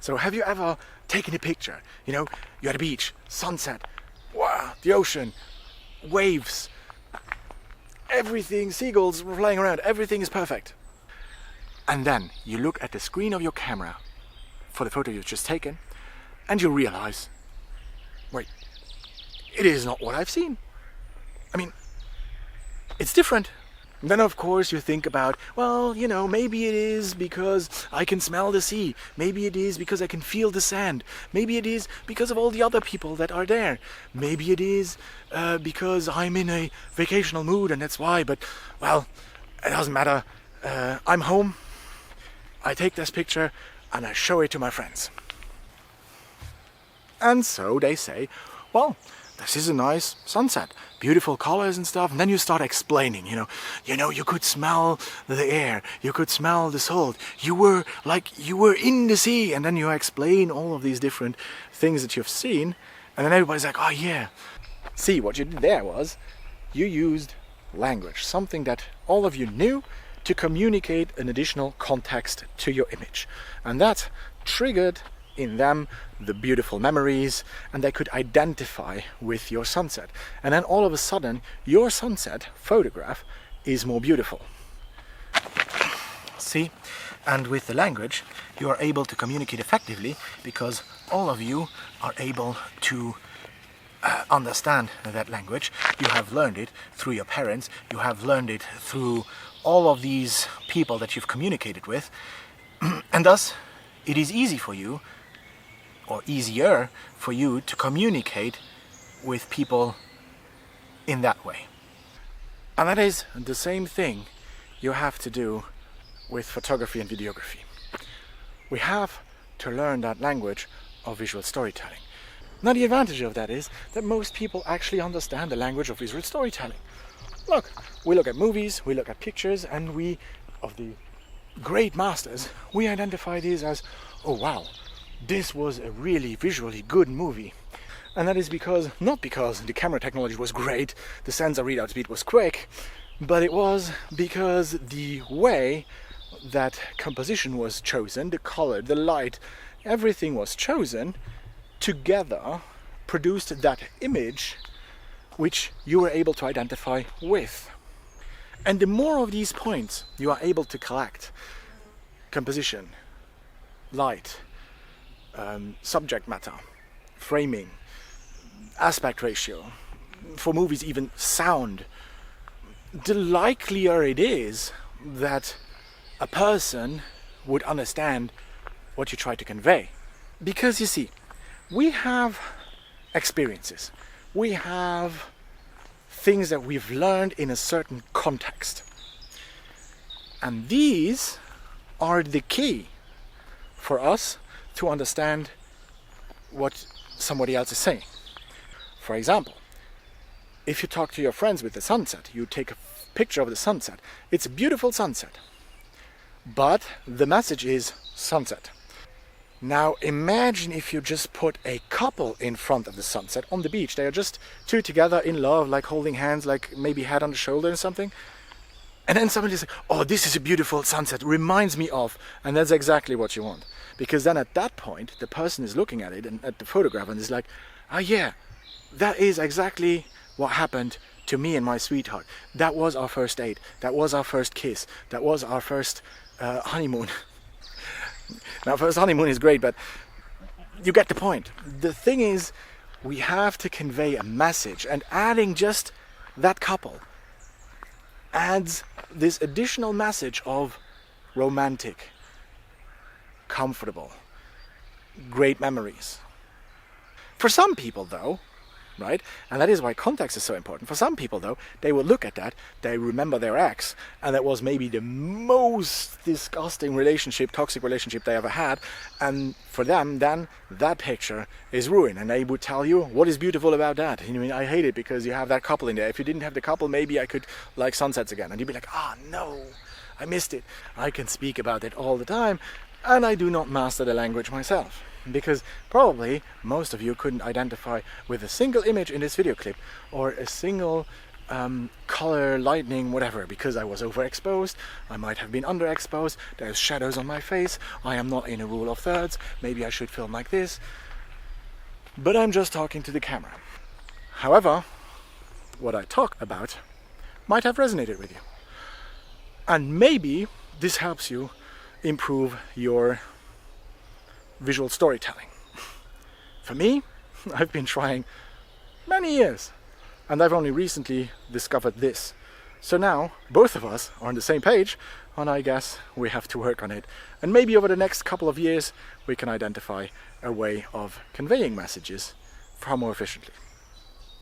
So have you ever taken a picture? You know, you're at a beach, sunset, wow, the ocean, waves, everything, seagulls flying around, everything is perfect. And then you look at the screen of your camera for the photo you've just taken, and you realize, wait, it is not what I've seen. I mean, it's different. And then of course you think about, well, you know, maybe it is because I can smell the sea. Maybe it is because I can feel the sand. Maybe it is because of all the other people that are there. Maybe it is because I'm in a vacational mood and that's why. But, well, it doesn't matter. I'm home. I take this picture and I show it to my friends. And so they say, well, this is a nice sunset, beautiful colors and stuff. And then you start explaining, you know, you could smell the air, you could smell the salt. You were in the sea. And then you explain all of these different things that you've seen. And then everybody's like, oh yeah. See, what you did there was you used language, something that all of you knew, to communicate an additional context to your image. And that triggered in them the beautiful memories, and they could identify with your sunset. And then all of a sudden your sunset photograph is more beautiful. See? And with the language you are able to communicate effectively, because all of you are able to understand that language. You have learned it through your parents, you have learned it through all of these people that you've communicated with, and thus it is easy for you, or easier for you, to communicate with people in that way. And that is the same thing you have to do with photography and videography. We have to learn that language of visual storytelling. Now the advantage of that is that most people actually understand the language of visual storytelling. Look, we look at movies, we look at pictures, and we, of the great masters, we identify these as, oh wow, this was a really visually good movie. And that is because, not because the camera technology was great, the sensor readout speed was quick, but it was because the way that composition was chosen, the color, the light, everything was chosen together, produced that image which you were able to identify with. And the more of these points you are able to collect, composition, light, subject matter, framing, aspect ratio, for movies even sound, the likelier it is that a person would understand what you try to convey. Because you see, we have experiences, we have things that we've learned in a certain context, and these are the key for us to understand what somebody else is saying. For example, if you talk to your friends with the sunset, you take a picture of the sunset. It's a beautiful sunset, but the message is sunset. Now imagine if you just put a couple in front of the sunset on the beach. They are just two together in love, like holding hands, like maybe head on the shoulder or something. And then somebody says, oh, this is a beautiful sunset, reminds me of, and that's exactly what you want. Because then at that point, the person is looking at it and at the photograph and is like, oh yeah, that is exactly what happened to me and my sweetheart. That was our first date. That was our first kiss. That was our first honeymoon. Now, first honeymoon is great, but you get the point. The thing is, we have to convey a message, and adding just that couple adds this additional message of romantic, comfortable, great memories. For some people though, right, and that is why context is so important, for some people though, they will look at that, they remember their ex, and that was maybe the most disgusting relationship, toxic relationship they ever had, and for them then that picture is ruined, and they would tell you, what is beautiful about that? I mean, I hate it because you have that couple in there. If you didn't have the couple, maybe I could like sunsets again. And you'd be like, ah, no, I missed it. I can speak about it all the time, and I do not master the language myself. Because probably most of you couldn't identify with a single image in this video clip, or a single color, lightning, whatever, because I was overexposed, I might have been underexposed, there's shadows on my face, I am not in a rule of thirds, maybe I should film like this, but I'm just talking to the camera. However, what I talk about might have resonated with you. And maybe this helps you improve your visual storytelling. For me, I've been trying many years, and I've only recently discovered this. So now, both of us are on the same page, and I guess we have to work on it. And maybe over the next couple of years, we can identify a way of conveying messages far more efficiently.